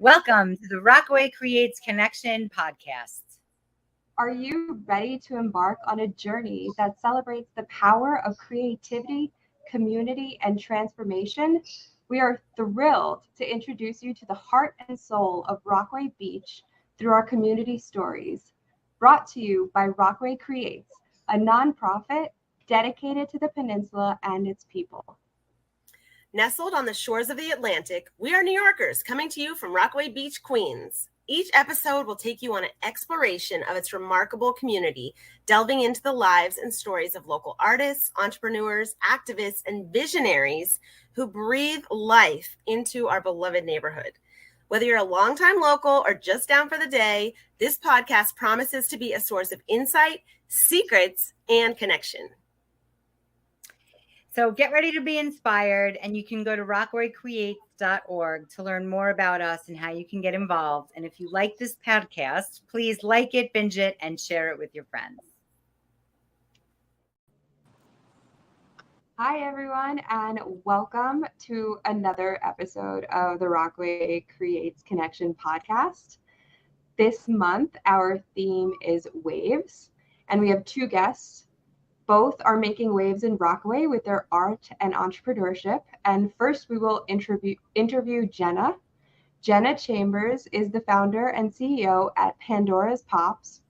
Welcome to the Rockaway Creates Connection Podcast. Are you ready to embark on a journey that celebrates the power of creativity, community, and transformation? We are thrilled to introduce you to the heart and soul of Rockaway Beach through our community stories. Brought to you by Rockaway Creates, a nonprofit dedicated to the peninsula and its people. Nestled on the shores of the Atlantic, we are New Yorkers coming to you from Rockaway Beach, Queens. Each episode will take you on an exploration of its remarkable community, delving into the lives and stories of local artists, entrepreneurs, activists, and visionaries who breathe life into our beloved neighborhood. Whether you're a longtime local or just down for the day, this podcast promises to be a source of insight, secrets, and connection. So get ready to be inspired, and you can go to rockawaycreates.org to learn more about us and how you can get involved. And if you like this podcast, please like it, binge it, and share it with your friends. Hi, everyone, and welcome to another episode of the Rockaway Creates Connection Podcast. This month, our theme is waves, and we have two guests. Both are making waves in Rockaway with their art and entrepreneurship. And first, we will interview Jena. Jena Chambers is the founder and CEO at Pandora's Pops.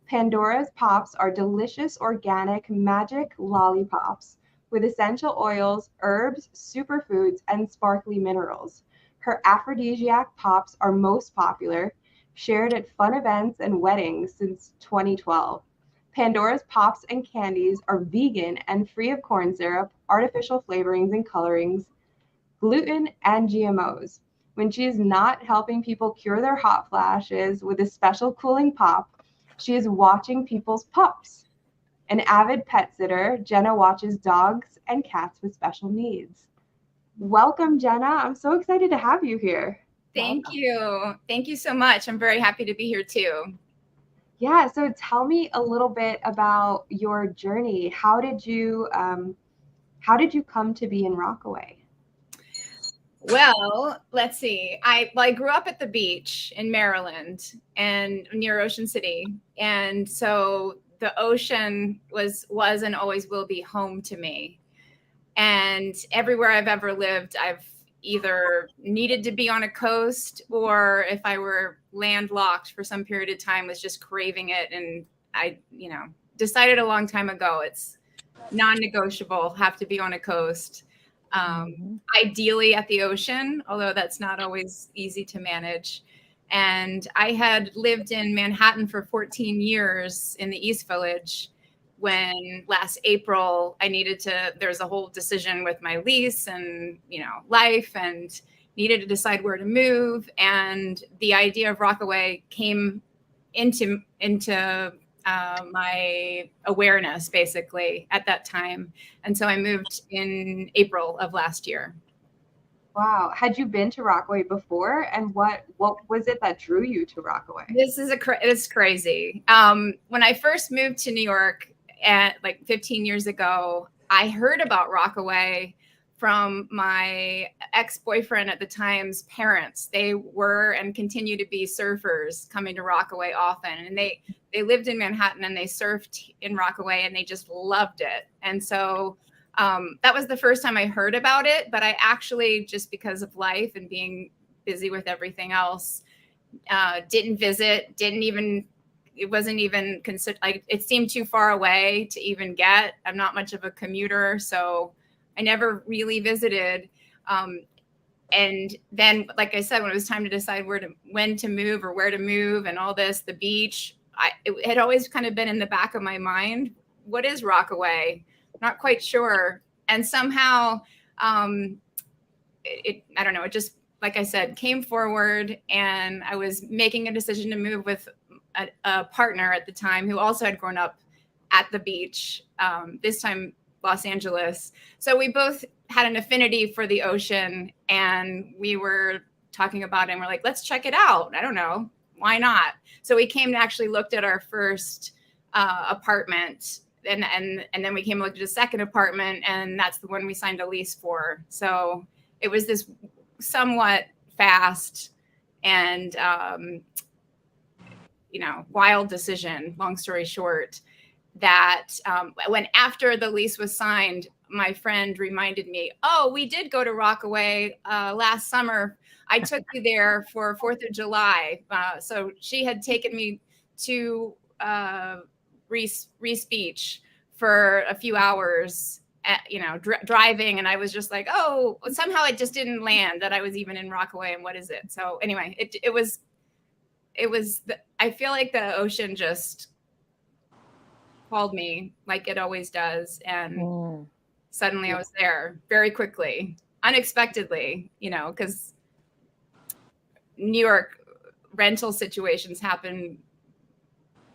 Pandora's Pops are delicious, organic, magic lollipops with essential oils, herbs, superfoods, and sparkly minerals. Her aphrodisiac pops are most popular, shared at fun events and weddings since 2012. Pandora's Pops and Candies are vegan and free of corn syrup, artificial flavorings and colorings, gluten, and GMOs. When she is not helping people cure their hot flashes with a special cooling pop, she is watching people's pups. An avid pet sitter, Jena watches dogs and cats with special needs. Welcome, Jena. I'm so excited to have you here. Thank you. Thank you so much. I'm very happy to be here too. Yeah, so tell me a little bit about your journey. How did you come to be in Rockaway? Well, let's see. I grew up at the beach in Maryland and near Ocean City. And so the ocean was and always will be home to me. And everywhere I've ever lived, I've either needed to be on a coast, or if I were landlocked for some period of time, was just craving it. And I, decided a long time ago, it's non-negotiable, have to be on a coast. Ideally at the ocean, although that's not always easy to manage. And I had lived in Manhattan for 14 years in the East Village, when last April there's a whole decision with my lease and, life, and needed to decide where to move. And the idea of Rockaway came into my awareness basically at that time. And so I moved in April of last year. Wow. Had you been to Rockaway before? And what was it that drew you to Rockaway? It's crazy. When I first moved to New York, like 15 years ago, I heard about Rockaway from my ex-boyfriend at the time's parents. They were and continue to be surfers coming to Rockaway often. And they lived in Manhattan and they surfed in Rockaway and they just loved it. And so that was the first time I heard about it. But I actually, just because of life and being busy with everything else, didn't visit, it wasn't even considered, like, it seemed too far away to even get. I'm not much of a commuter, so I never really visited. And then, like I said, when it was time to decide when to move or where to move and all this, the beach, it had always kind of been in the back of my mind. What is Rockaway? Not quite sure. And somehow, I don't know, it just, like I said, came forward, and I was making a decision to move with a partner at the time who also had grown up at the beach, this time Los Angeles. So we both had an affinity for the ocean, and we were talking about it, and we're like, let's check it out. I don't know, why not? So we came and actually looked at our first apartment, and then we came and looked at a second apartment, and that's the one we signed a lease for. So it was this somewhat fast And, wild decision, long story short, that when after the lease was signed, my friend reminded me, oh, we did go to Rockaway last summer. I took you there for 4th of July. So she had taken me to Reese Beach for a few hours, driving. And I was just like, oh, somehow it just didn't land that I was even in Rockaway. And what is it? So anyway, it was, I feel like the ocean just called me like it always does. And suddenly I was there very quickly, unexpectedly, because New York rental situations happen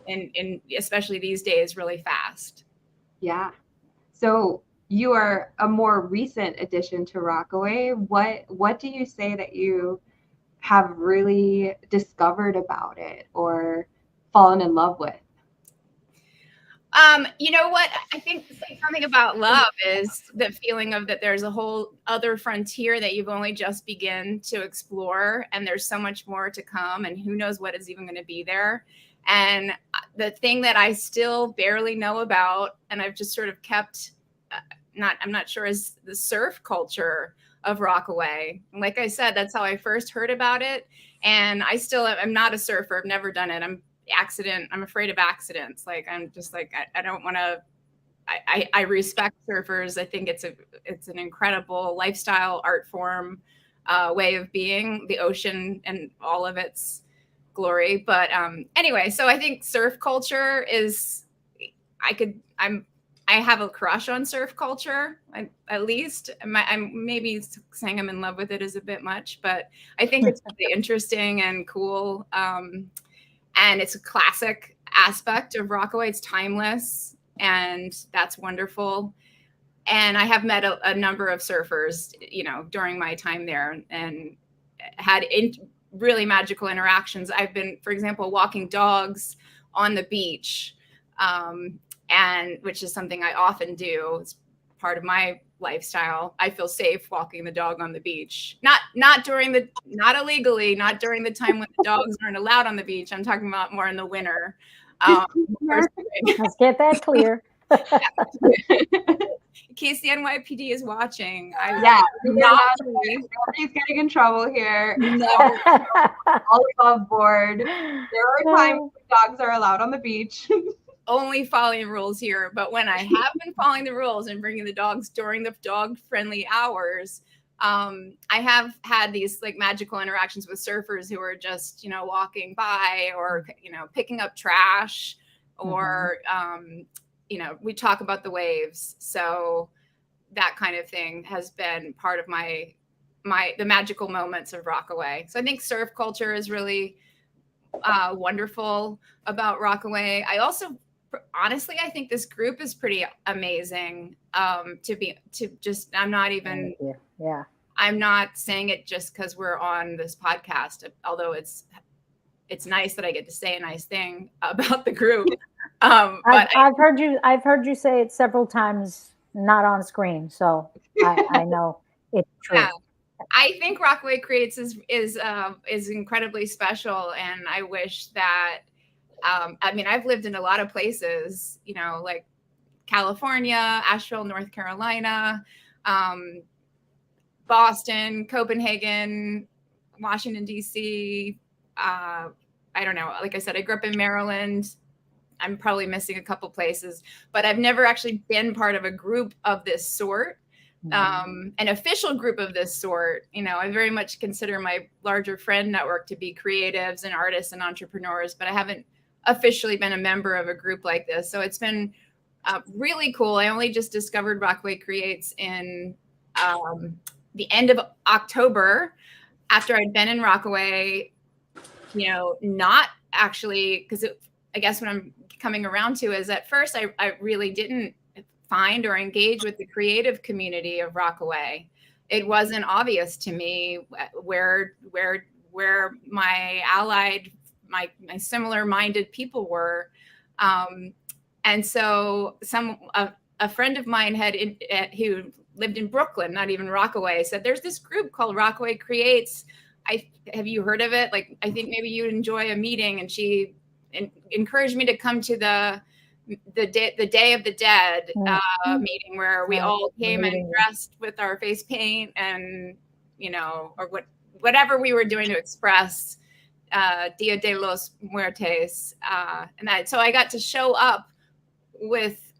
in especially these days really fast. Yeah. So you are a more recent addition to Rockaway. What do you say that you have really discovered about it or fallen in love with? You know what? I think something about love is the feeling of that there's a whole other frontier that you've only just begun to explore, and there's so much more to come, and who knows what is even going to be there. And the thing that I still barely know about, and I've just sort of kept I'm not sure, is the surf culture of Rockaway. Like I said, that's how I first heard about it. And I still am not a surfer. I've never done it. I'm afraid of accidents. Like, I'm just like, I don't want to, I respect surfers. I think it's an incredible lifestyle, art form, way of being, the ocean and all of its glory. But anyway, so I think surf culture is, I have a crush on surf culture, at least. I'm maybe saying I'm in love with it is a bit much, but I think it's really interesting and cool. And it's a classic aspect of Rockaway. It's timeless, and that's wonderful. And I have met a number of surfers, during my time there, and had really magical interactions. I've been, for example, walking dogs on the beach, and which is something I often do. It's part of my lifestyle. I feel safe walking the dog on the beach. Not illegally, not during the time when the dogs aren't allowed on the beach. I'm talking about more in the winter. Let's get that clear. In case the NYPD is watching, nobody's getting in trouble here. No, all above board. There are times when dogs are allowed on the beach. Only following rules here, but when I have been following the rules and bringing the dogs during the dog-friendly hours, I have had these like magical interactions with surfers who are just, walking by or, picking up trash or, we talk about the waves. So that kind of thing has been part of the magical moments of Rockaway. So I think surf culture is really wonderful about Rockaway. Honestly, I think this group is pretty amazing. I'm not saying it just because we're on this podcast, although it's nice that I get to say a nice thing about the group. But I've heard you say it several times, not on screen, so I know it's true. Yeah. I think Rockaway Creates is incredibly special, and I wish that. I've lived in a lot of places, like California, Asheville, North Carolina, Boston, Copenhagen, Washington, D.C. I don't know. Like I said, I grew up in Maryland. I'm probably missing a couple places, but I've never actually been part of a group of this sort, an official group of this sort. I very much consider my larger friend network to be creatives and artists and entrepreneurs, but I haven't officially been a member of a group like this. So it's been really cool. I only just discovered Rockaway Creates in the end of October after I'd been in Rockaway, not actually, because I guess what I'm coming around to is at first I really didn't find or engage with the creative community of Rockaway. It wasn't obvious to me where my allied my similar-minded people were, and so a friend of mine who lived in Brooklyn, not even Rockaway, said there's this group called Rockaway Creates. have you heard of it? Like, I think maybe you'd enjoy a meeting. And she encouraged me to come to the Day of the Dead meeting, where we all came and dressed with our face paint and, or whatever we were doing to express Dia de los Muertes. So I got to show up with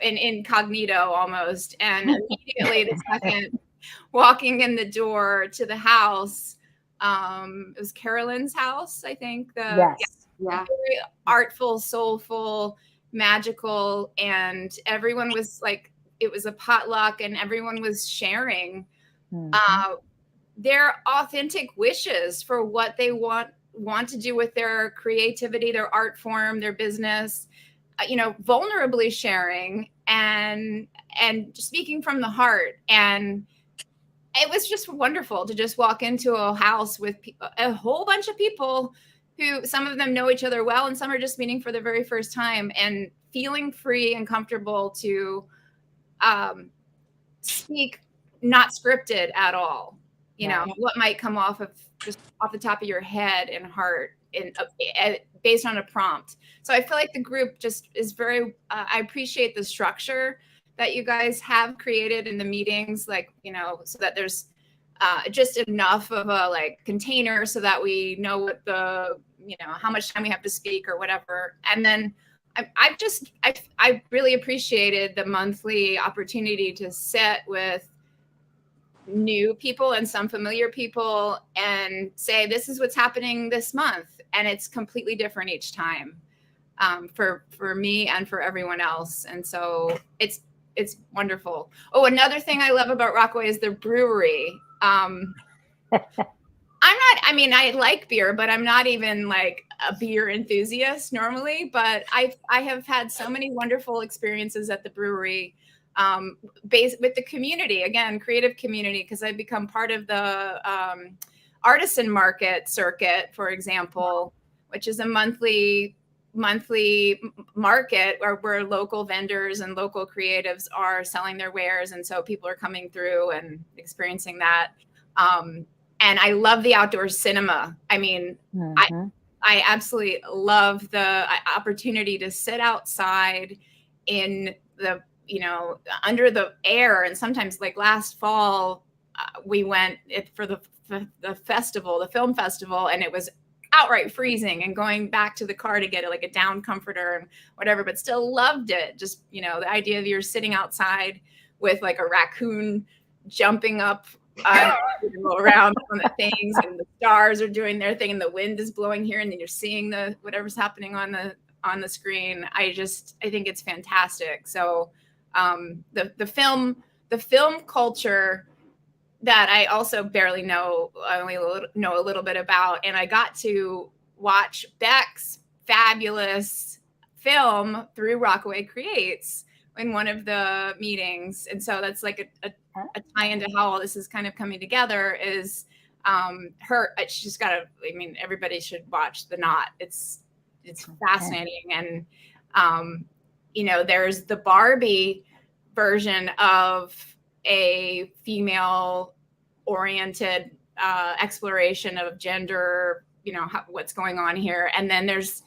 an incognito almost, and immediately the second walking in the door to the house, it was Carolyn's house, I think. Yes. Yeah. Very artful, soulful, magical, and everyone was like, it was a potluck, and everyone was sharing their authentic wishes for what they want to do with their creativity, their art form, their business, vulnerably sharing and speaking from the heart. And it was just wonderful to just walk into a house with a whole bunch of people who, some of them know each other well, and some are just meeting for the very first time, and feeling free and comfortable to speak, not scripted at all. What might come off the top of your head and heart, based on a prompt. So I feel like the group just is very, I appreciate the structure that you guys have created in the meetings, like, so that there's just enough of a container so that we know what how much time we have to speak or whatever. And then I really appreciated the monthly opportunity to sit with new people and some familiar people and say, this is what's happening this month. And it's completely different each time, for me and for everyone else. And so it's wonderful. Oh, another thing I love about Rockaway is the brewery. I like beer, but I'm not even like a beer enthusiast normally, but I have had so many wonderful experiences at the brewery, based with the community, again, creative community, because I've become part of the artisan market circuit, for example, which is a monthly market where local vendors and local creatives are selling their wares. And so people are coming through and experiencing that. And I love the outdoor cinema. I mean, I absolutely love the opportunity to sit outside in the, under the air. And sometimes, like last fall, we went for the festival, the film festival, and it was outright freezing, and going back to the car to get a down comforter and whatever, but still loved it. Just, the idea of you're sitting outside with like a raccoon jumping up around on the things, and the stars are doing their thing, and the wind is blowing here, and then you're seeing whatever's happening on the screen. I think it's fantastic. So the film culture that I also barely know, I only know a little bit about, and I got to watch Beck's fabulous film through Rockaway Creates in one of the meetings. And so that's like a tie into how all this is kind of coming together is she's got everybody should watch The Knot. It's fascinating. And, there's the Barbie version of a female oriented exploration of gender, what's going on here. And then there's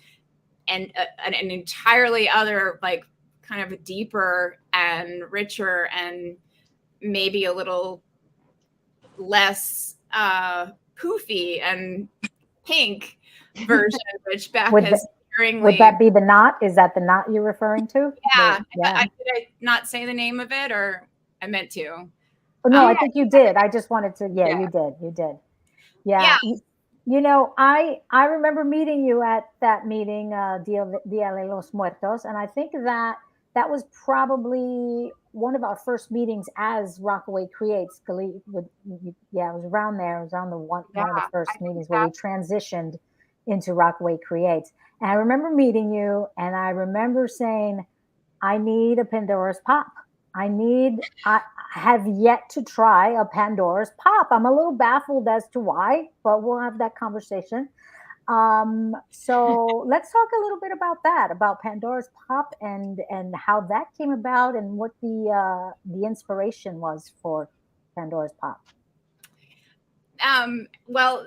an entirely other, like, kind of a deeper and richer and maybe a little less poofy and pink version, which Beck has sparingly. Would that be The Knot? Is that The Knot you're referring to? Yeah. Did I not say the name of it, or I meant to? Oh, no, I think you did. I just wanted to. Yeah, you did. Yeah. I remember meeting you at that meeting, Dia de los Muertos, and I think that was probably one of our first meetings as Rockaway Creates. It was around there. It was on one of the first meetings where we transitioned into Rockaway Creates. And I remember meeting you, and I remember saying, I need a Pandora's Pop. I have yet to try a Pandora's Pop. I'm a little baffled as to why, but we'll have that conversation. So let's talk a little bit about that, about Pandora's Pop and how that came about, and what the inspiration was for Pandora's Pop. Well,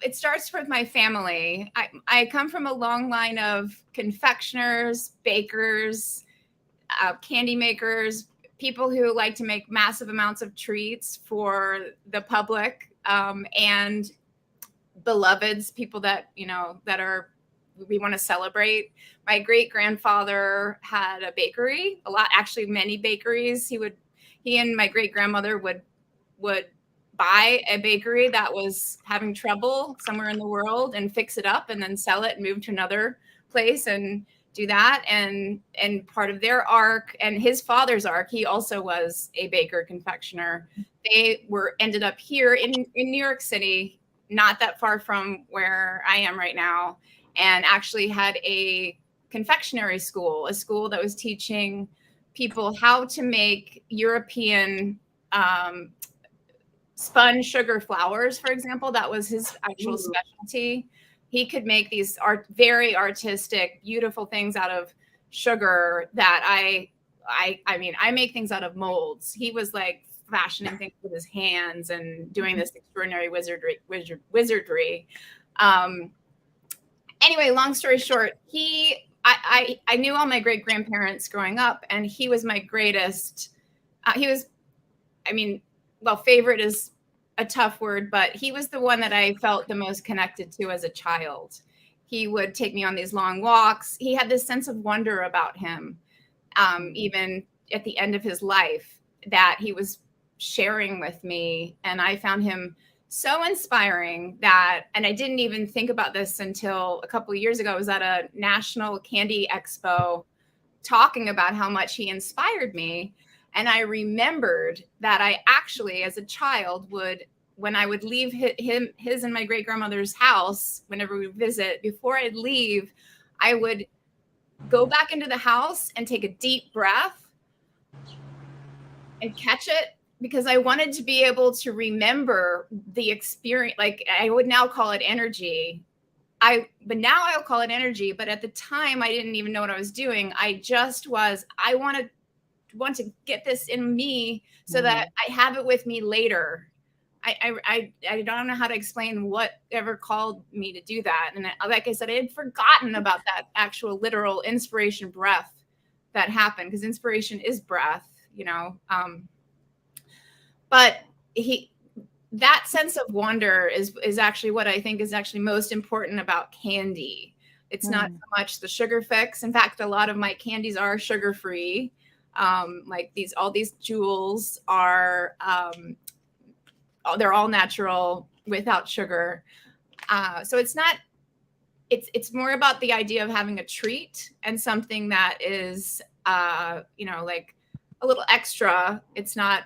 it starts with my family. I come from a long line of confectioners, bakers, candy makers, people who like to make massive amounts of treats for the public, and beloveds, people that, we want to celebrate. My great grandfather had a bakery, actually many bakeries. He and my great grandmother would buy a bakery that was having trouble somewhere in the world and fix it up and then sell it and move to another place and do that. And part of their arc and his father's arc, he also was a baker confectioner. They ended up here in New York City, not that far from where I am right now, and actually had a confectionery school, a school that was teaching people how to make European spun sugar flowers, for example. That was his actual specialty. He could make these very artistic, beautiful things out of sugar that I make things out of molds. He was like fashioning things with his hands and doing this extraordinary wizardry. Anyway, long story short, I knew all my great grandparents growing up, and he was my greatest. Favorite is a tough word, but he was the one that I felt the most connected to as a child. He would take me on these long walks. He had this sense of wonder about him, even at the end of his life, that he was sharing with me. And I found him so inspiring and I didn't even think about this until a couple of years ago. I was at a national candy expo talking about how much he inspired me. And I remembered that I actually, as a child, when I would leave his and my great grandmother's house, whenever we visit, before I'd leave, I would go back into the house and take a deep breath and catch it, because I wanted to be able to remember the experience. Like, I would now call it energy. But now I'll call it energy. But at the time, I didn't even know what I was doing. I want to get this in me so that I have it with me later. I don't know how to explain whatever called me to do that. And like I said, I had forgotten about that actual literal inspiration breath that happened, because inspiration is breath, but that sense of wonder is actually what I think is actually most important about candy. It's not so much the sugar fix. In fact, a lot of my candies are sugar-free. Like all these jewels are, they're all natural without sugar. So it's more about the idea of having a treat and something that is, like a little extra. It's not,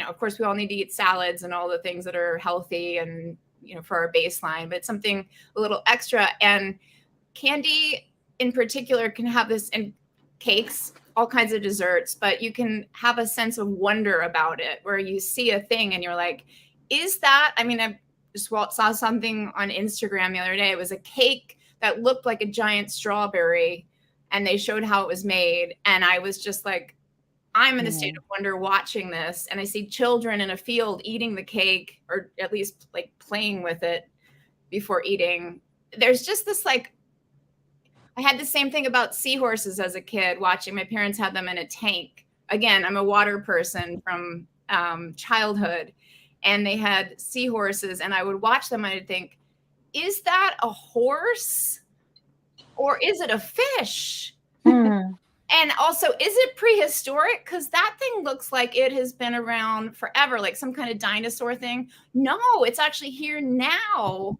of course we all need to eat salads and all the things that are healthy and, for our baseline, but something a little extra. And candy in particular can have this, and cakes, all kinds of desserts, but you can have a sense of wonder about it, where you see a thing and you're like, is that, I just saw something on Instagram the other day. It was a cake that looked like a giant strawberry, and they showed how it was made. And I was just like, I'm in a state of wonder watching this. And I see children in a field eating the cake, or at least like playing with it before eating. There's just this I had the same thing about seahorses as a kid, watching my parents had them in a tank. Again, I'm a water person from childhood, and they had seahorses, and I would watch them and I'd think, is that a horse or is it a fish? And also, is it prehistoric? Because that thing looks like it has been around forever, like some kind of dinosaur thing. No, it's actually here now.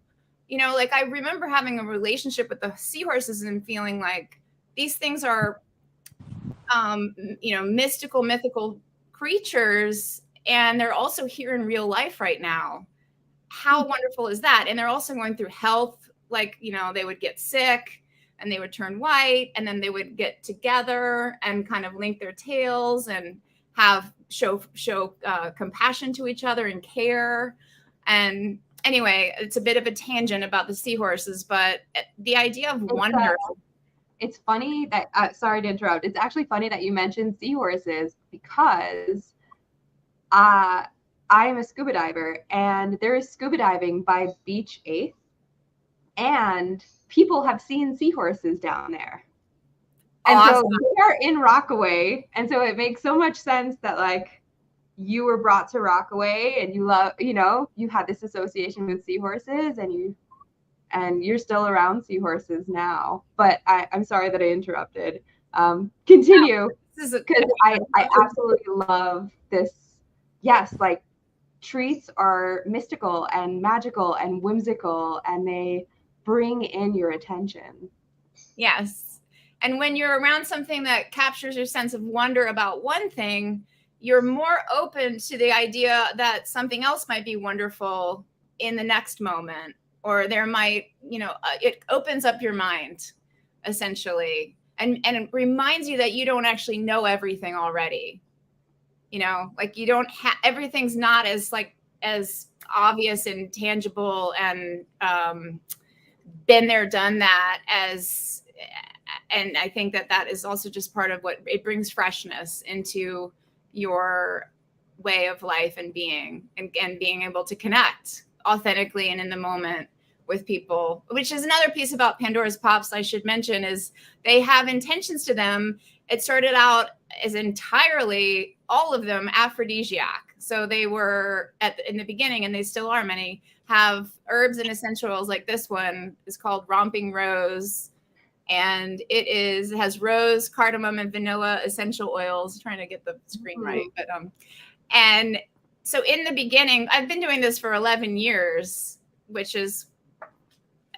I remember having a relationship with the seahorses and feeling like these things are, mythical creatures, and they're also here in real life right now. How wonderful is that? And they're also going through health, they would get sick and they would turn white, and then they would get together and kind of link their tails and show compassion to each other and care. And anyway, it's a bit of a tangent about the seahorses, but the idea of wonder. It's funny that, sorry to interrupt. It's actually funny that you mentioned seahorses, because I am a scuba diver, and there is scuba diving by Beach 8th, and people have seen seahorses down there. And Awesome. so they are in Rockaway, and so it makes so much sense that like you were brought to Rockaway, and you love, you know, you had this association with seahorses, and you're still around seahorses now. But I'm sorry that I interrupted. Continue, because I absolutely love this. Yes, like treats are mystical and magical and whimsical, and they bring in your attention. Yes. And when you're around something that captures your sense of wonder about one thing, you're more open to the idea that something else might be wonderful in the next moment, or there might, you know, it opens up your mind essentially, and it reminds you that you don't actually know everything already. You know, like you don't have, everything's not as obvious and tangible and been there, done that as, and I think that is also just part of what it brings, freshness into your way of life and being, and being able to connect authentically and in the moment with people, which is another piece about Pandora's Pops I should mention, is they have intentions to them. It started out as entirely, all of them, aphrodisiac. So they were in the beginning, and they still are, many have herbs and essential oils. Like this one is called Romping Rose, and it has rose, cardamom, and vanilla essential oils. I'm trying to get the screen right, but and so in the beginning, I've been doing this for 11 years, which is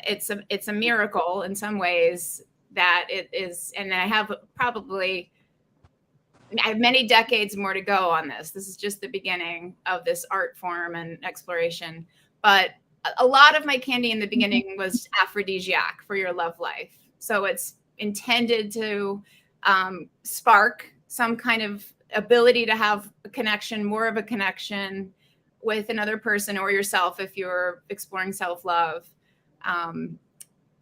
it's a miracle in some ways that it is, and I have many decades more to go on this. This is just the beginning of this art form and exploration. But a lot of my candy in the beginning was aphrodisiac, for your love life. So it's intended to spark some kind of ability to have a connection, more of a connection with another person or yourself if you're exploring self-love.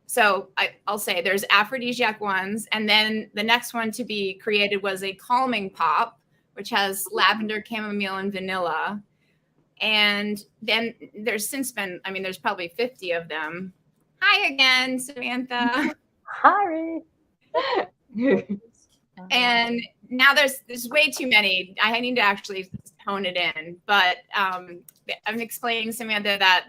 So I'll say there's aphrodisiac ones. And then the next one to be created was a calming pop, which has lavender, chamomile, and vanilla. And then there's since been, I mean, there's probably 50 of them. Hi again, Samantha. Hi. And now there's way too many. I need to actually hone it in. But I'm explaining, Samantha, that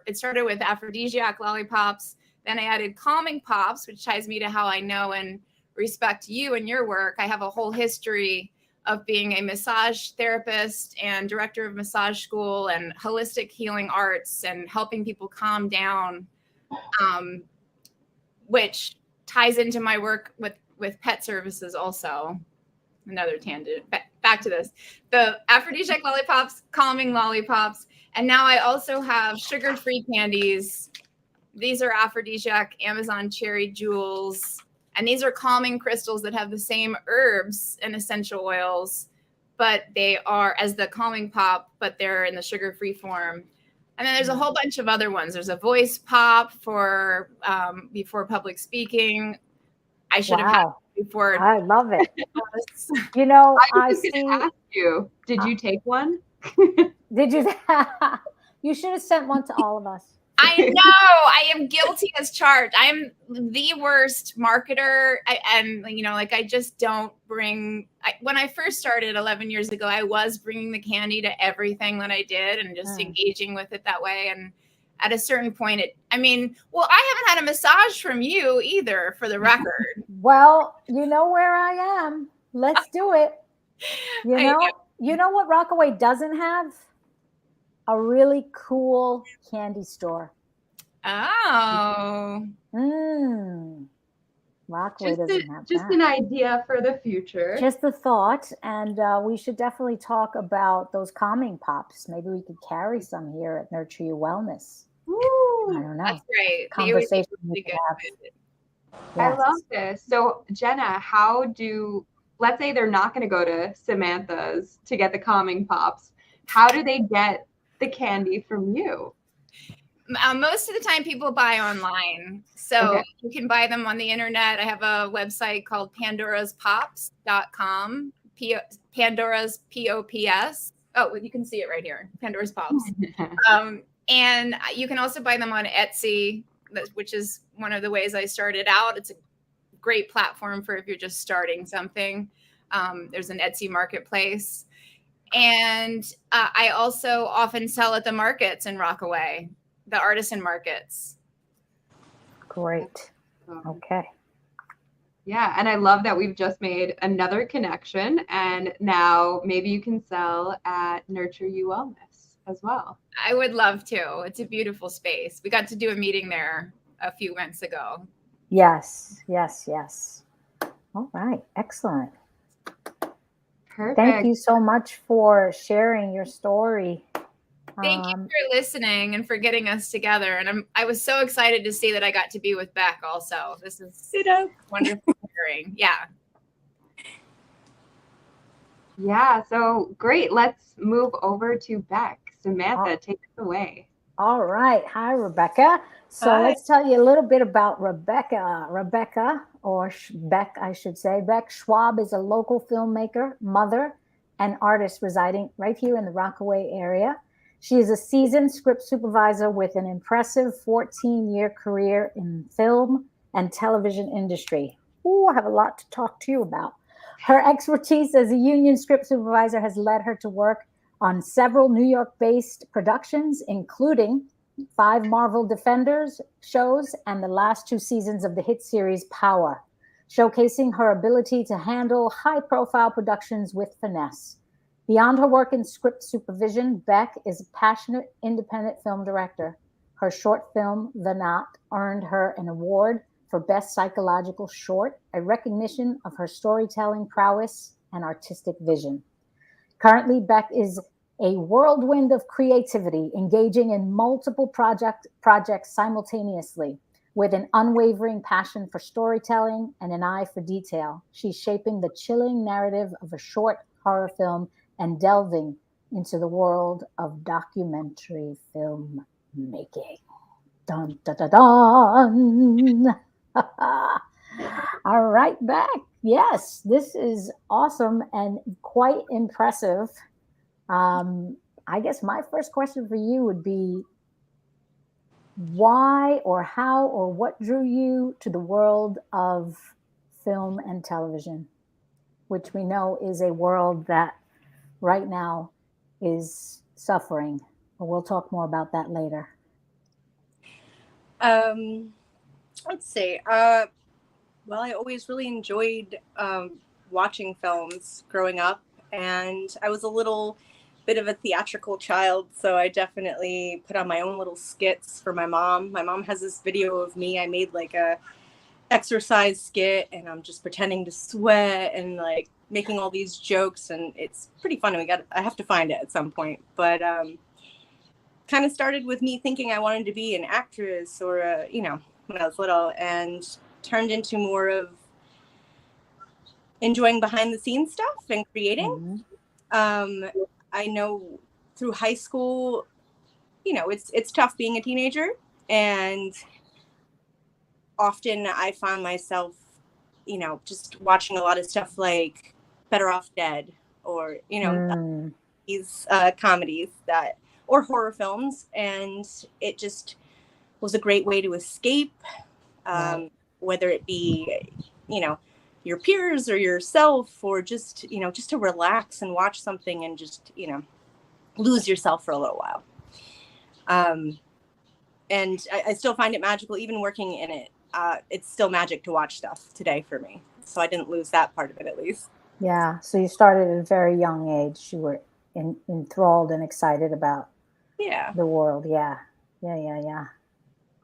it started with aphrodisiac lollipops. Then I added calming pops, which ties me to how I know and respect you and your work. I have a whole history of being a massage therapist and director of massage school and holistic healing arts and helping people calm down, which ties into my work with pet services also. Another tangent. Back to this. The aphrodisiac lollipops, calming lollipops, and now I also have sugar-free candies. These are aphrodisiac Amazon cherry jewels, and these are calming crystals that have the same herbs and essential oils, but they are as the calming pop, but they're in the sugar-free form. And then there's a whole bunch of other ones. There's a voice pop for before public speaking. I should have had it before. I love it. You know, I see. Ask you, did you take one? Did you? You should have sent one to all of us. I know. I am guilty as charged. I am the worst marketer. I just don't bring. When I first started 11 years ago, I was bringing the candy to everything that I did and just engaging with it that way. And at a certain point, I haven't had a massage from you either, for the record. Well, you know where I am. Let's do it. You know what Rockaway doesn't have? A really cool candy store. Oh. Rockaway doesn't have just that. An idea for the future. Just a thought. And we should definitely talk about those calming pops. Maybe we could carry some here at Nurture You Wellness. Ooh, I don't know. That's great. Conversation really good. Yes. I love this. So Jena, let's say they're not going to go to Samantha's to get the calming pops. How do they get the candy from you? Most of the time people buy online. So you can buy them on the internet. I have a website called pandoraspops.com, Pandora's POPS. Oh, you can see it right here, Pandora's Pops. And you can also buy them on Etsy, which is one of the ways I started out. It's a great platform for if you're just starting something. There's an Etsy marketplace. And I also often sell at the markets in Rockaway, the artisan markets. Great. Okay. Yeah, and I love that we've just made another connection, and now maybe you can sell at Nurture You Wellness as well. I would love to. It's a beautiful space. We got to do a meeting there a few months ago. Yes, yes, yes. All right, excellent. Perfect. Thank you so much for sharing your story. Thank you for listening and for getting us together. And I was so excited to see that I got to be with Beck also. This is wonderful hearing. Yeah. Yeah, so great. Let's move over to Beck. Samantha, take us away. All right. Hi, Rebecca. So let's tell you a little bit about Rebecca. Rebecca, or Beck, I should say. Beck Schwab is a local filmmaker, mother, and artist residing right here in the Rockaway area. She is a seasoned script supervisor with an impressive 14-year career in film and television industry. Ooh, I have a lot to talk to you about. Her expertise as a union script supervisor has led her to work on several New York-based productions, including 5 Marvel Defenders shows and the last 2 seasons of the hit series Power, showcasing her ability to handle high-profile productions with finesse. Beyond her work in script supervision, Beck is a passionate independent film director. Her short film, The Knot, earned her an award for Best Psychological Short, a recognition of her storytelling prowess and artistic vision. Currently, Beck is a whirlwind of creativity, engaging in multiple projects simultaneously. With an unwavering passion for storytelling and an eye for detail, she's shaping the chilling narrative of a short horror film and delving into the world of documentary film making. Dun, dun, dun, dun. All right, Beck. Yes, this is awesome and quite impressive. I guess my first question for you would be, why or how or what drew you to the world of film and television, which we know is a world that right now is suffering, but we'll talk more about that later. Let's see. Well, I always really enjoyed watching films growing up, and I was a little bit of a theatrical child, so I definitely put on my own little skits for my mom. My mom has this video of me. I made like a exercise skit, and I'm just pretending to sweat and like making all these jokes, and it's pretty fun. I have to find it at some point, but kind of started with me thinking I wanted to be an actress or when I was little, and turned into more of enjoying behind the scenes stuff and creating. Mm-hmm. I know through high school, it's tough being a teenager, and often I found myself, just watching a lot of stuff like Better Off Dead, or, these comedies or horror films. And it just was a great way to escape, whether it be, your peers or yourself, or just to relax and watch something and just, lose yourself for a little while. And I still find it magical, even working in it. It's still magic to watch stuff today for me. So I didn't lose that part of it, at least. Yeah. So you started at a very young age. You were enthralled and excited about the world. Yeah.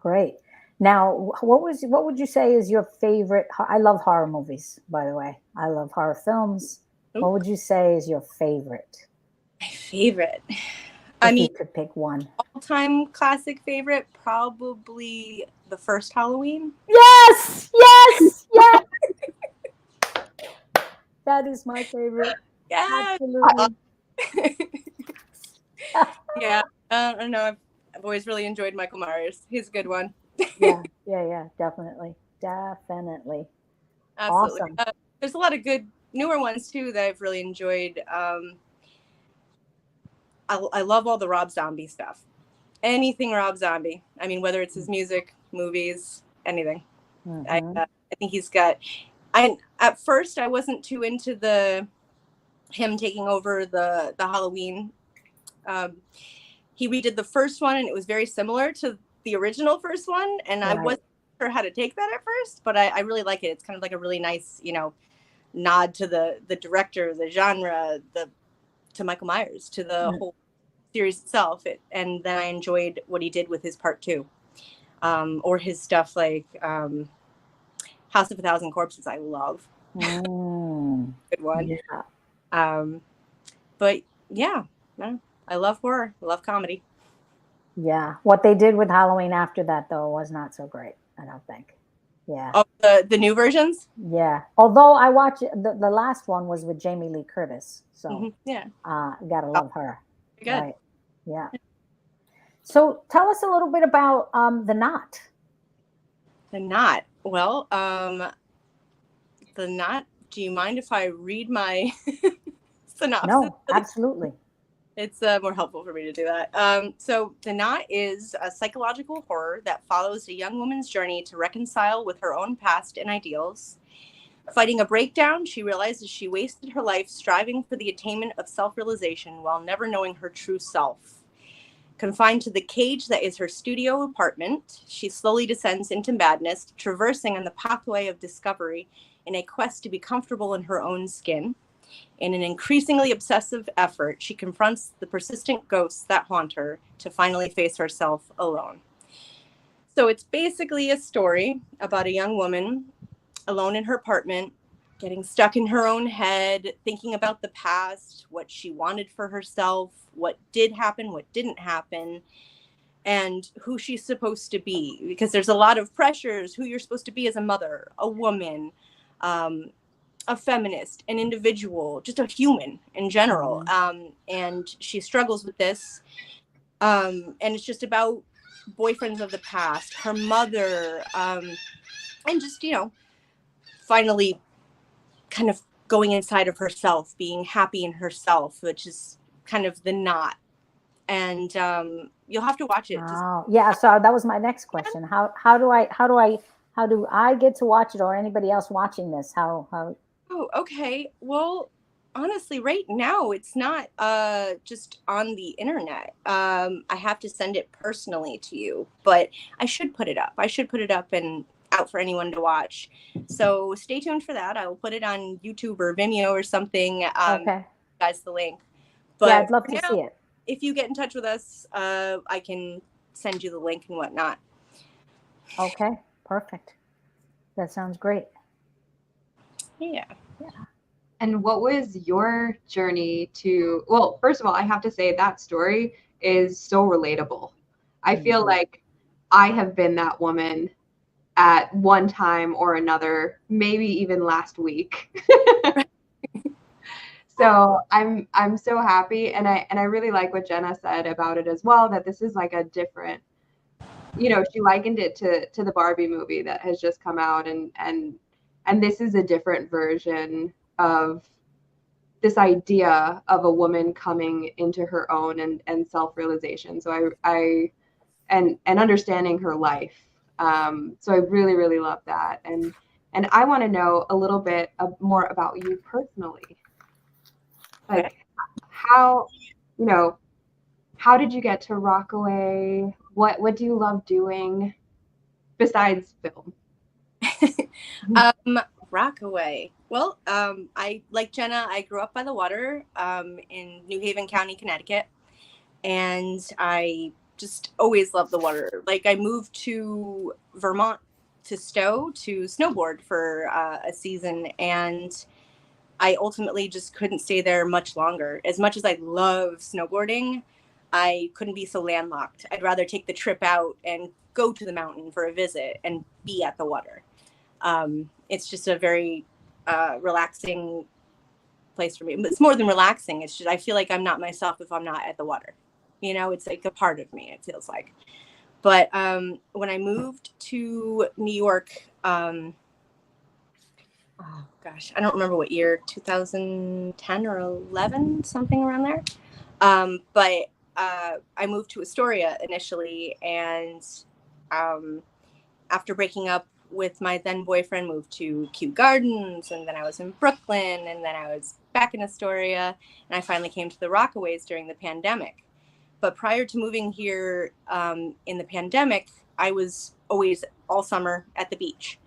Great. Now, what would you say is your favorite? I love horror movies, by the way. I love horror films. Ooh. What would you say is your favorite? My favorite? If you could pick one. All-time classic favorite, probably the first Halloween. Yes! That is my favorite. Yeah. Absolutely. Yeah. I don't know. I've always really enjoyed Michael Myers. He's a good one. Yeah. Definitely. Absolutely. Awesome. There's a lot of good newer ones too that I've really enjoyed. I love all the Rob Zombie stuff. Anything Rob Zombie. I mean, whether it's his music, movies, anything. Mm-hmm. I think he's got. At first I wasn't too into him taking over the Halloween. He redid the first one, and it was very similar to the original first one, and I wasn't sure how to take that at first, but I really like it. It's kind of like a really nice, nod to the director, the genre, to Michael Myers, to the whole series itself. And then I enjoyed what he did with his part 2, or his stuff like House of a Thousand Corpses. I love. Good one. Yeah. But yeah, I love horror. I love comedy. Yeah. What they did with Halloween after that, though, was not so great, I don't think. Yeah. Oh, the new versions? Yeah. Although I watched the last one was with Jamie Lee Curtis. So yeah. Gotta love her. Good. Right. Yeah. So tell us a little bit about the knot. The knot. Well, the knot, do you mind if I read my synopsis? No, absolutely. It's more helpful for me to do that. So The Knot is a psychological horror that follows a young woman's journey to reconcile with her own past and ideals. Fighting a breakdown, she realizes she wasted her life striving for the attainment of self-realization while never knowing her true self. Confined to the cage that is her studio apartment, she slowly descends into madness, traversing on the pathway of discovery in a quest to be comfortable in her own skin. In an increasingly obsessive effort, she confronts the persistent ghosts that haunt her to finally face herself alone. So it's basically a story about a young woman alone in her apartment, getting stuck in her own head, thinking about the past, what she wanted for herself, what did happen, what didn't happen, and who she's supposed to be. Because there's a lot of pressures, who you're supposed to be as a mother, a woman, a feminist, an individual, just a human in general. And she struggles with this. And it's just about boyfriends of the past, her mother, and just, finally kind of going inside of herself, being happy in herself, which is kind of the knot. And you'll have to watch it. Yeah. So that was my next question. How do I get to watch it, or anybody else watching this? How? Oh, okay. Well, honestly, right now it's not just on the internet. I have to send it personally to you, but I should put it up. And out for anyone to watch. So stay tuned for that. I will put it on YouTube or Vimeo or something. Okay. Guys, the link. But yeah, I'd love to see it. If you get in touch with us, I can send you the link and whatnot. Okay, perfect. That sounds great. Yeah. And what was your journey to, well, first of all, I have to say that story is so relatable. I feel like I have been that woman at one time or another, maybe even last week. So I'm so happy, and I really like what Jena said about it as well, that this is like a different, she likened it to the Barbie movie that has just come out, and this is a different version of this idea of a woman coming into her own and self-realization. So I understanding her life. So I really, really love that. And I want to know a little bit more about you personally. Like how did you get to Rockaway? What do you love doing besides film? Rockaway. Well, I like Jena. I grew up by the water in New Haven County, Connecticut, and I just always loved the water. Like I moved to Vermont to Stowe to snowboard for a season, and I ultimately just couldn't stay there much longer. As much as I love snowboarding, I couldn't be so landlocked. I'd rather take the trip out and go to the mountain for a visit and be at the water. It's just a very relaxing place for me. It's more than relaxing. It's just I feel like I'm not myself if I'm not at the water. It's like a part of me, it feels like. But when I moved to New York, oh gosh, I don't remember what year, 2010 or 11, something around there. But I moved to Astoria initially, and after breaking up with my then boyfriend, moved to Kew Gardens, and then I was in Brooklyn, and then I was back in Astoria, and I finally came to the Rockaways during the pandemic. But prior to moving here in the pandemic, I was always all summer at the beach.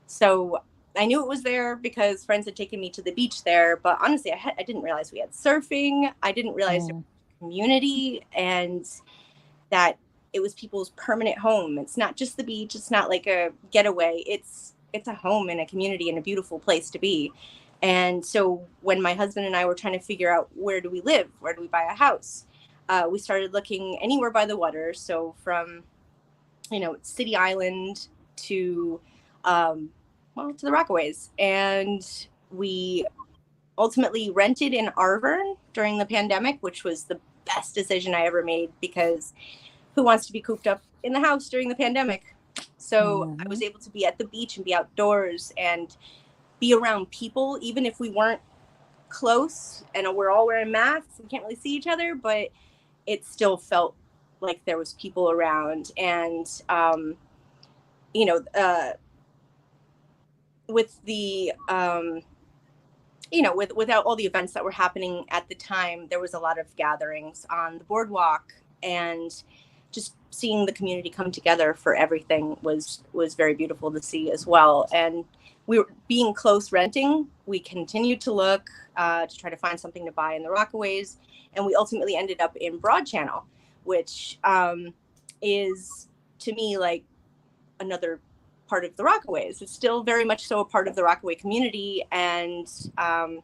So I knew it was there because friends had taken me to the beach there. But honestly, I didn't realize we had surfing. I didn't realize there was a community and that it was people's permanent home. It's not just the beach. It's not like a getaway. It's a home and a community and a beautiful place to be. And so when my husband and I were trying to figure out where do we live, where do we buy a house, we started looking anywhere by the water. So from, City Island to the Rockaways. And we ultimately rented in Arvern during the pandemic, which was the best decision I ever made, because who wants to be cooped up in the house during the pandemic? So I was able to be at the beach and be outdoors and be around people, even if we weren't close and we're all wearing masks. We can't really see each other, but it still felt like there was people around. And, with the, without all the events that were happening at the time, there was a lot of gatherings on the boardwalk, and just seeing the community come together for everything was very beautiful to see as well. And we were being close renting. We continued to look to try to find something to buy in the Rockaways. And we ultimately ended up in Broad Channel, which is to me like another part of the Rockaways. It's still very much so a part of the Rockaway community. And I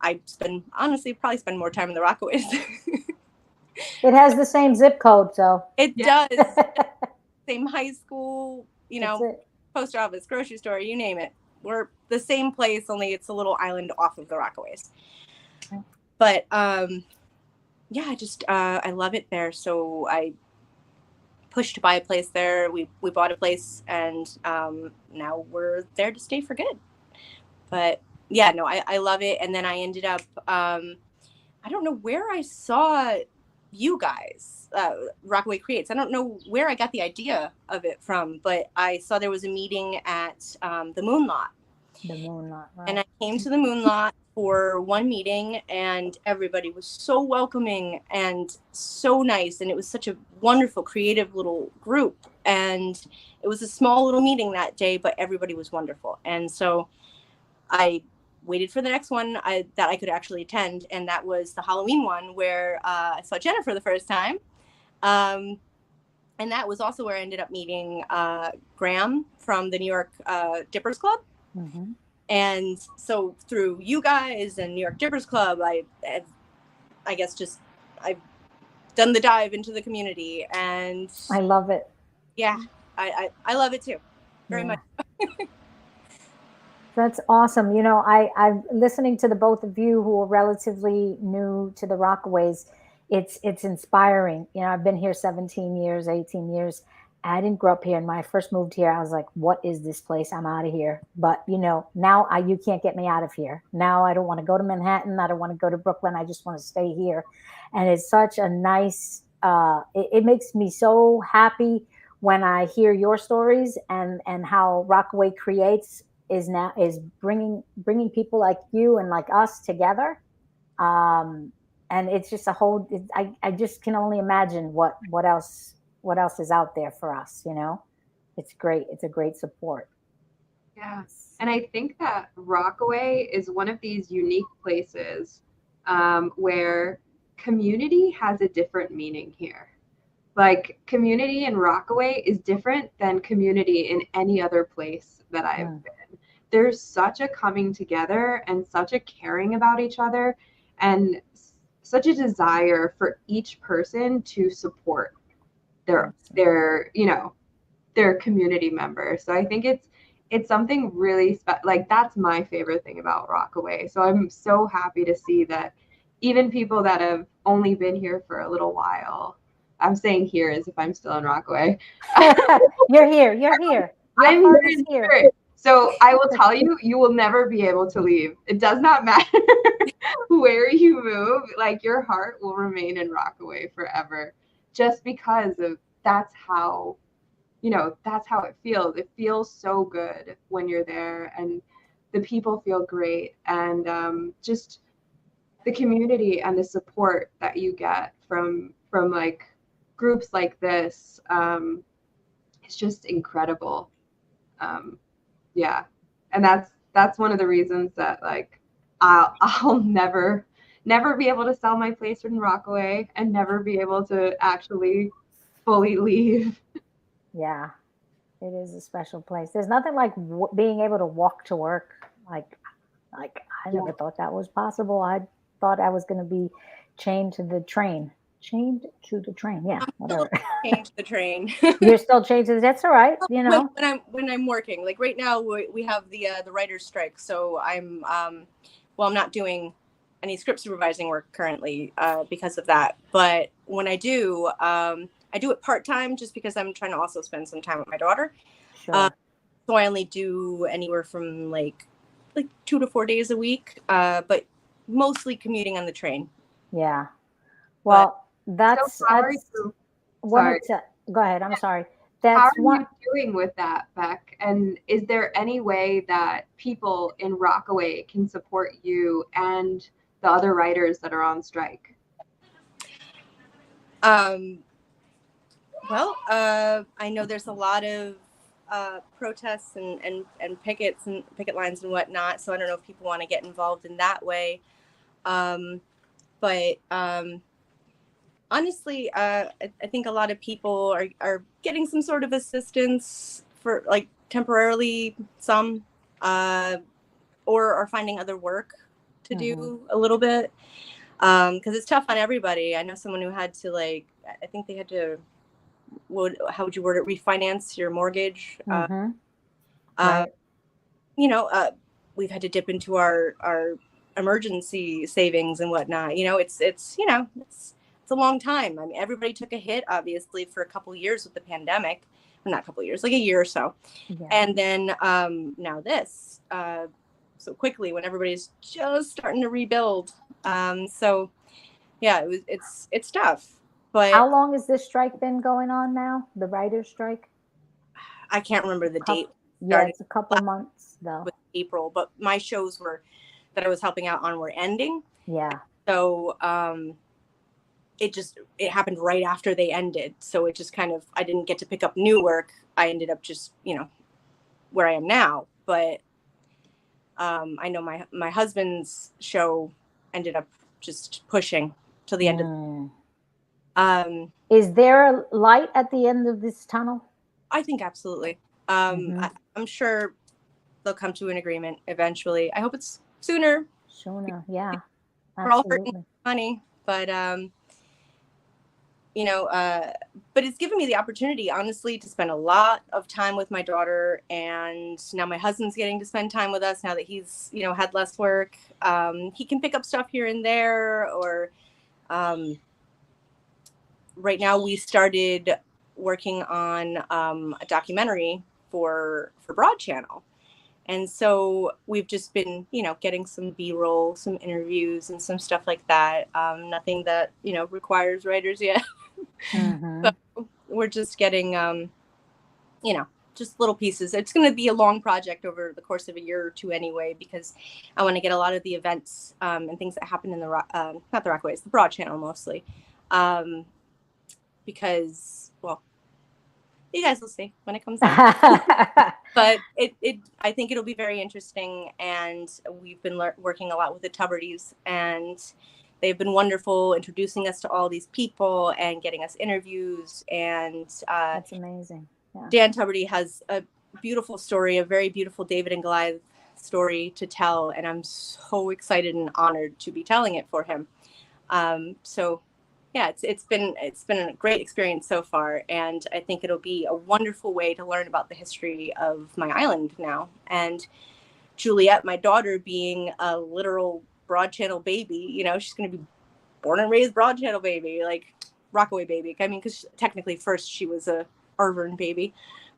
probably spend more time in the Rockaways. It has the same zip code, so. It does. Same high school, post office, grocery store, you name it. We're the same place, only it's a little island off of the Rockaways. But I love it there. So I pushed to buy a place there. We bought a place, and now we're there to stay for good. But yeah, no, I love it. And then I ended up, I don't know where I saw you guys, Rockaway Creates. I don't know where I got the idea of it from, but I saw there was a meeting at the Moonlot. The Moonlot, right. And I came to the Moonlot for one meeting, and everybody was so welcoming and so nice. And it was such a wonderful, creative little group. And it was a small little meeting that day, but everybody was wonderful. And so I waited for the next one that I could actually attend. And that was the Halloween one, where I saw Jenna for the first time. And that was also where I ended up meeting Graham from the New York Dippers Club. Mm-hmm. And so through you guys and New York Dippers Club, I've done the dive into the community, and I love it. Yeah, I love it too, very much. That's awesome. I'm listening to the both of you who are relatively new to the Rockaways. It's inspiring. I've been here 17 years, 18 years. I didn't grow up here. And when I first moved here, I was like, what is this place? I'm out of here. But, now you can't get me out of here. Now I don't want to go to Manhattan. I don't want to go to Brooklyn. I just want to stay here. And it's such a nice, it makes me so happy when I hear your stories and how Rockaway Creates is bringing people like you and like us together. And it's just I just can only imagine what else is out there for us. It's great. It's a great support. Yes. And I think that Rockaway is one of these unique places where community has a different meaning here. Like, community in Rockaway is different than community in any other place that I've been. There's such a coming together and such a caring about each other, and such a desire for each person to support their community members. So I think it's something really like, that's my favorite thing about Rockaway. So I'm so happy to see that even people that have only been here for a little while, I'm saying here as if I'm still in Rockaway. You're here. Your I'm heart is here. So I will tell you, you will never be able to leave. It does not matter where you move. Like, your heart will remain in Rockaway forever, just because of that's how it feels. It feels so good when you're there, and the people feel great, and just the community and the support that you get from like groups like this, it's just incredible. Yeah, and that's one of the reasons that, like, I'll never be able to sell my place in Rockaway and never be able to actually fully leave. Yeah, it is a special place. There's nothing like being able to walk to work. Like I never thought that was possible. I thought I was going to be chained to the train. Yeah, whatever. Chained to the train. You're still chained to that's all right. You know, when I'm working, like right now we have the writer's strike, so I'm not doing any script supervising work currently because of that. But when I do it part-time, just because I'm trying to also spend some time with my daughter. sure. So I only do anywhere from like 2 to 4 days a week, but mostly commuting on the train. Yeah. Well, So how are you? Sorry. Go ahead. I'm sorry. How That's are one. you doing with that, Beck? And is there any way that people in Rockaway can support you and the other writers that are on strike? Well, I know there's a lot of protests and picket lines and whatnot. So I don't know if people want to get involved in that way. But honestly, I think a lot of people are getting some sort of assistance for, like, temporarily, some, or are finding other work to do a little bit. Because it's tough on everybody. I know someone who had to, like, I think they had to, how would you word it? Refinance your mortgage. Right. We've had to dip into our emergency savings and whatnot. It's a long time. I mean, everybody took a hit, obviously, for a couple of years with the pandemic. Well, not a couple of years, like a year or so. Yeah. And then now this, so quickly when everybody's just starting to rebuild. So yeah, it's tough. But How long has this strike been going on now? The writer's strike? I can't remember the date. Yeah, it's a couple months though. With April, but my shows that I was helping out on were ending. Yeah. So it happened right after they ended. So it just kind of, I didn't get to pick up new work. I ended up just, where I am now. But I know my husband's show ended up just pushing till the end of Is there a light at the end of this tunnel? I think absolutely. I'm sure they'll come to an agreement eventually. I hope it's sooner. Yeah. We're all hurting money, but but it's given me the opportunity, honestly, to spend a lot of time with my daughter, and now my husband's getting to spend time with us now that he's, had less work. He can pick up stuff here and there, or right now we started working on a documentary for Broad Channel. And so we've just been, getting some B-roll, some interviews and some stuff like that. Nothing that, requires writers yet. So we're just getting, just little pieces. It's going to be a long project over the course of a year or two anyway, because I want to get a lot of the events and things that happen in not the Rockaways, the Broad Channel mostly. Because, well, you guys will see when it comes out. But I think it'll be very interesting. And we've been working a lot with the Tuberties, and they've been wonderful introducing us to all these people and getting us interviews. And that's amazing. Yeah. Dan Tuberty has a beautiful story, a very beautiful David and Goliath story to tell. And I'm so excited and honored to be telling it for him. So yeah, it's been a great experience so far, and I think it'll be a wonderful way to learn about the history of my island now. And Juliet, my daughter, being a literal Broad Channel baby, she's going to be born and raised Broad Channel baby, like Rockaway baby. I mean, because technically first she was a Arvern baby,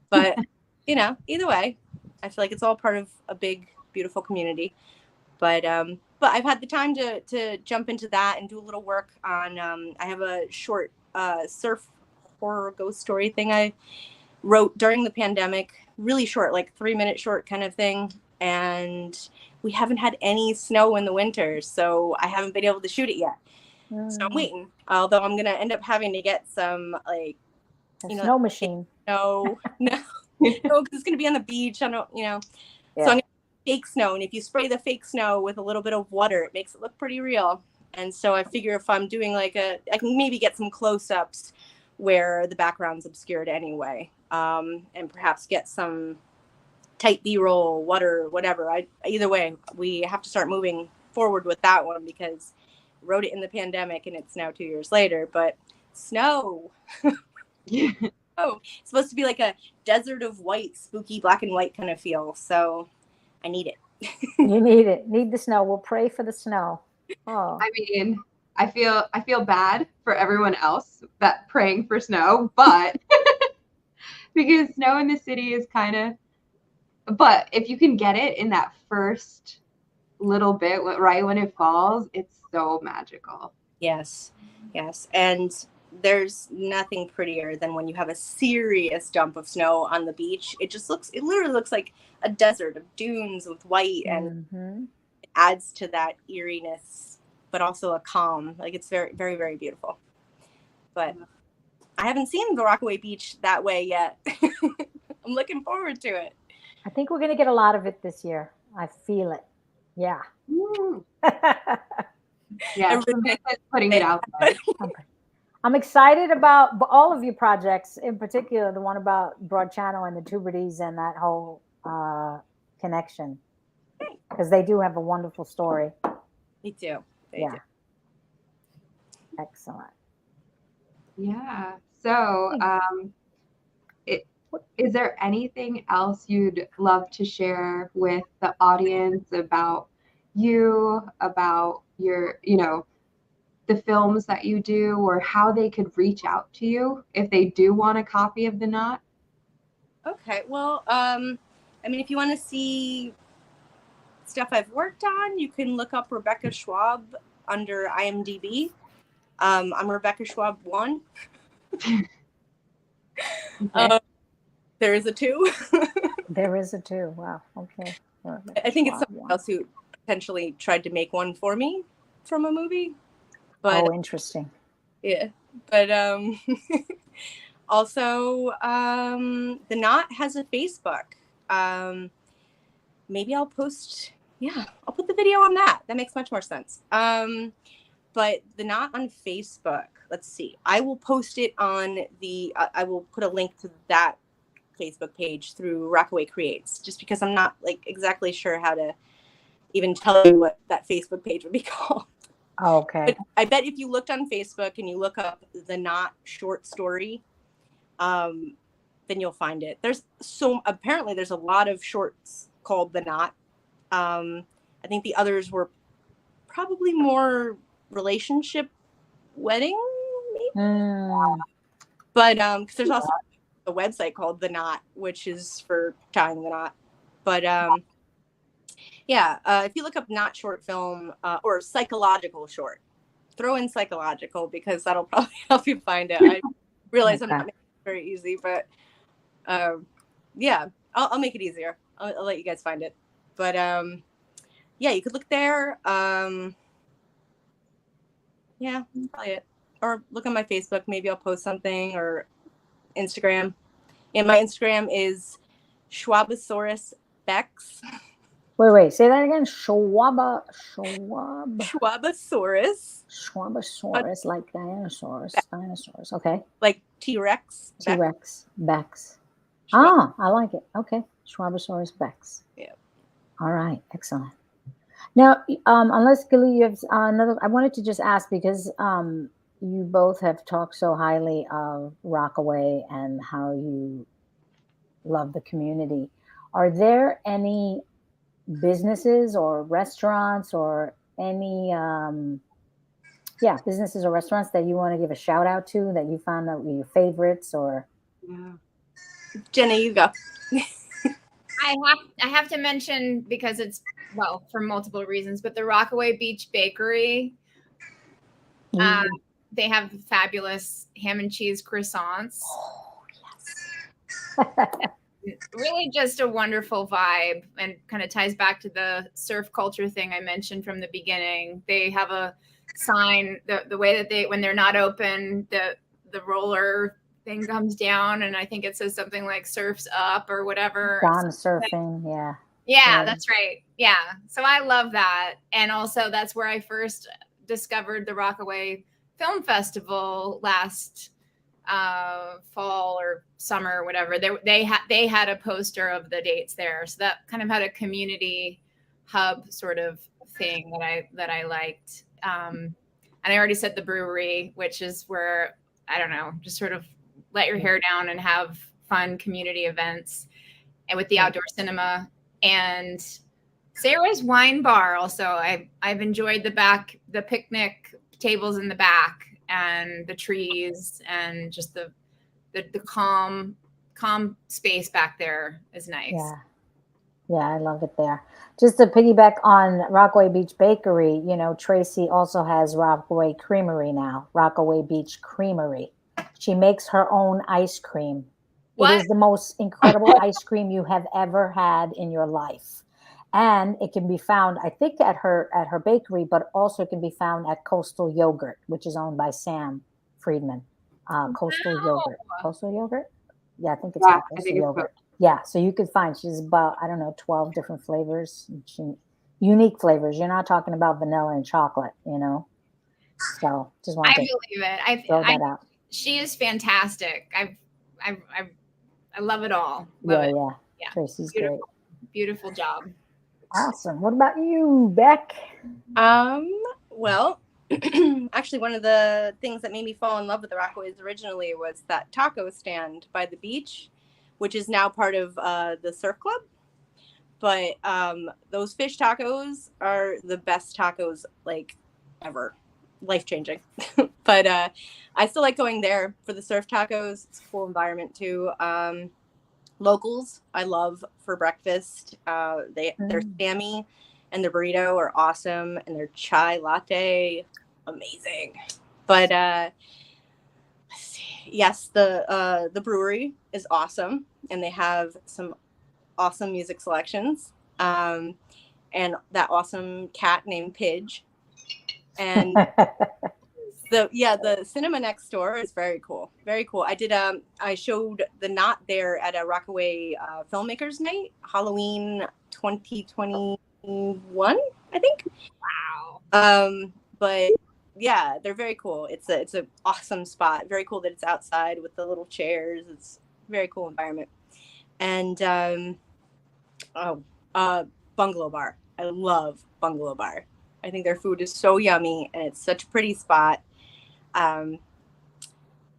but either way, I feel like it's all part of a big, beautiful community. But I've had the time to jump into that and do a little work on. I have a short surf horror ghost story thing I wrote during the pandemic, really short, like 3-minute short kind of thing. And we haven't had any snow in the winter, so I haven't been able to shoot it yet. So I'm waiting. Although I'm gonna end up having to get some snow machine. No, because it's gonna be on the beach. I don't, Yeah. So I'm gonna fake snow, and if you spray the fake snow with a little bit of water, it makes it look pretty real. And so I figure if I'm doing I can maybe get some close-ups where the background's obscured anyway, and perhaps get some tight B-roll, water, whatever. Either way, we have to start moving forward with that one because I wrote it in the pandemic and it's now 2 years later. But snow, oh, it's supposed to be like a desert of white, spooky black and white kind of feel. So I need it. You need it. Need the snow. We'll pray for the snow. Oh, I mean, I feel bad for everyone else that praying for snow, but because snow in the city is kind of. But if you can get it in that first little bit, right when it falls, it's so magical. Yes. And there's nothing prettier than when you have a serious dump of snow on the beach. It literally looks like a desert of dunes with white, and it adds to that eeriness, but also a calm. Like, it's very, very, very beautiful. But I haven't seen the Rockaway Beach that way yet. I'm looking forward to it. I think we're going to get a lot of it this year. I feel it. Yeah. Yeah, putting it out there. I'm excited about all of your projects, in particular the one about Broad Channel and the Tuberties and that whole connection, because they do have a wonderful story. Me too. They do. Excellent. Yeah. So, is there anything else you'd love to share with the audience about you, about your, the films that you do, or how they could reach out to you if they do want a copy of The Knot? Okay. Well, I mean, if you want to see stuff I've worked on, you can look up Rebecca Schwab under IMDb. I'm Rebecca Schwab 1. Okay. There is a 2. There is a 2. Wow. Okay. I think it's someone else who potentially tried to make one for me from a movie. But, interesting. Yeah. But also, The Knot has a Facebook. Maybe I'll post. Yeah, I'll put the video on that. That makes much more sense. But The Knot on Facebook. Let's see. I will post it on I will put a link to that Facebook page through Rockaway Creates, just because I'm not exactly sure how to even tell you what that Facebook page would be called. Okay. But I bet if you looked on Facebook and you look up The Knot short story, then you'll find it. Apparently there's a lot of shorts called The Knot. I think the others were probably more relationship wedding, maybe? But because there's also a website called The Knot, which is for tying the knot. But if you look up Knot short film or psychological short, throw in psychological, because that'll probably help you find it. I realize I'm not making it very easy, but I'll make it easier. I'll let you guys find it. But you could look there. That's probably it. Or look on my Facebook. Maybe I'll post something, or Instagram. And my Instagram is Schwabosaurus Bex. Wait. Say that again. Schwabosaurus, like dinosaurs. Okay. Like T-Rex. T-Rex. Bex. I like it. Okay. Schwabosaurus Bex. Yeah. All right. Excellent. Now, unless Gilly, you have another, I wanted to just ask, because you both have talked so highly of Rockaway and how you love the community. Are there any businesses or restaurants or any businesses or restaurants that you want to give a shout out to, that you found that were your favorites? Or Jenna, you go. I have to mention, because it's, well, for multiple reasons, but the Rockaway Beach Bakery, they have fabulous ham and cheese croissants. Oh, yes. Really just a wonderful vibe, and kind of ties back to the surf culture thing I mentioned from the beginning. They have a sign, the way that they, when they're not open, the roller thing comes down, and I think it says something like surfs up or whatever. Gone surfing, yeah. Yeah, that's right. Yeah. So I love that. And also that's where I first discovered the Rockaway Film Festival last fall or summer or whatever. They had a poster of the dates there. So that kind of had a community hub sort of thing that I liked. And I already said the brewery, which is where, I don't know, just sort of let your hair down and have fun community events, and with the outdoor cinema. And Sarah's Wine Bar also. I've enjoyed the picnic tables in the back, and the trees, and just the calm space back there is nice. Yeah, I love it there. Just to piggyback on Rockaway Beach Bakery, Tracy also has Rockaway Creamery now, Rockaway Beach Creamery. She makes her own ice cream. What? It is the most incredible ice cream you have ever had in your life. And it can be found, I think, at her bakery, but also it can be found at Coastal Yogurt, which is owned by Sam Friedman. Coastal Yogurt? Yeah, I think it's called Coastal Yogurt. Yeah, so you could find, she's about, 12 different flavors, unique flavors. You're not talking about vanilla and chocolate, So just want to believe it. throw that out. She is fantastic. I love it all. Yeah. Tracy's beautiful, great. Beautiful job. Awesome. What about you, Beck? Well, actually, one of the things that made me fall in love with the Rockaways originally was that taco stand by the beach, which is now part of the surf club. But those fish tacos are the best tacos like ever. Life-changing. But I still like going there for the surf tacos. It's a cool environment too. Locals I love for breakfast. Their Sammy and their burrito are awesome, and their chai latte amazing. But yes, the brewery is awesome, and they have some awesome music selections, and that awesome cat named Pidge. And the cinema next door is very cool. Very cool. I showed The Knot there at a Rockaway Filmmakers Night, Halloween 2021, I think. Wow. But yeah, they're very cool. It's an awesome spot. Very cool that it's outside with the little chairs. It's a very cool environment. And Bungalow Bar. I love Bungalow Bar. I think their food is so yummy, and it's such a pretty spot. And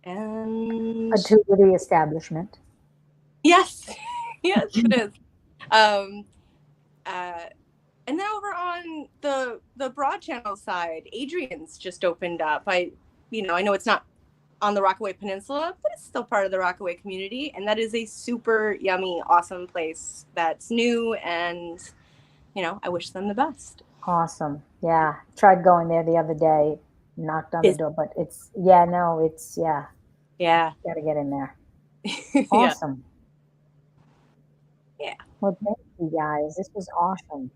a two-witty establishment. Yes, yes, it is. And then over on the Broad Channel side, Adrian's just opened up. I know it's not on the Rockaway Peninsula, but it's still part of the Rockaway community, and that is a super yummy, awesome place that's new, and I wish them the best. Awesome. Yeah. Tried going there the other day, knocked on the door, but yeah. Got to get in there. Awesome. Yeah. Well, thank you guys. This was awesome.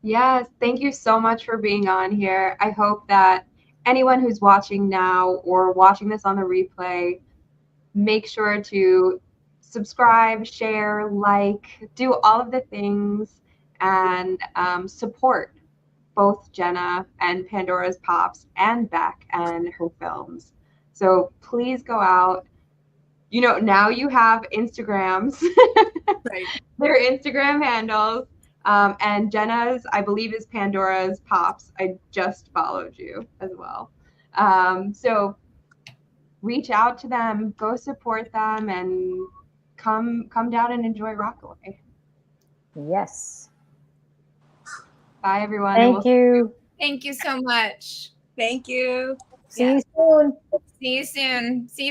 Yes. Thank you so much for being on here. I hope that anyone who's watching now or watching this on the replay, make sure to subscribe, share, like, do all of the things, and support both Jena and Pandora's Pops and Beck and her films. So please go out. Now you have Instagrams, right? Their Instagram handles. And Jena's, I believe, is Pandora's Pops. I just followed you as well. So reach out to them, go support them, and come down and enjoy Rockaway. Yes. Bye, everyone. Thank you. Thank you so much. Thank you. See you soon. See you soon. See you.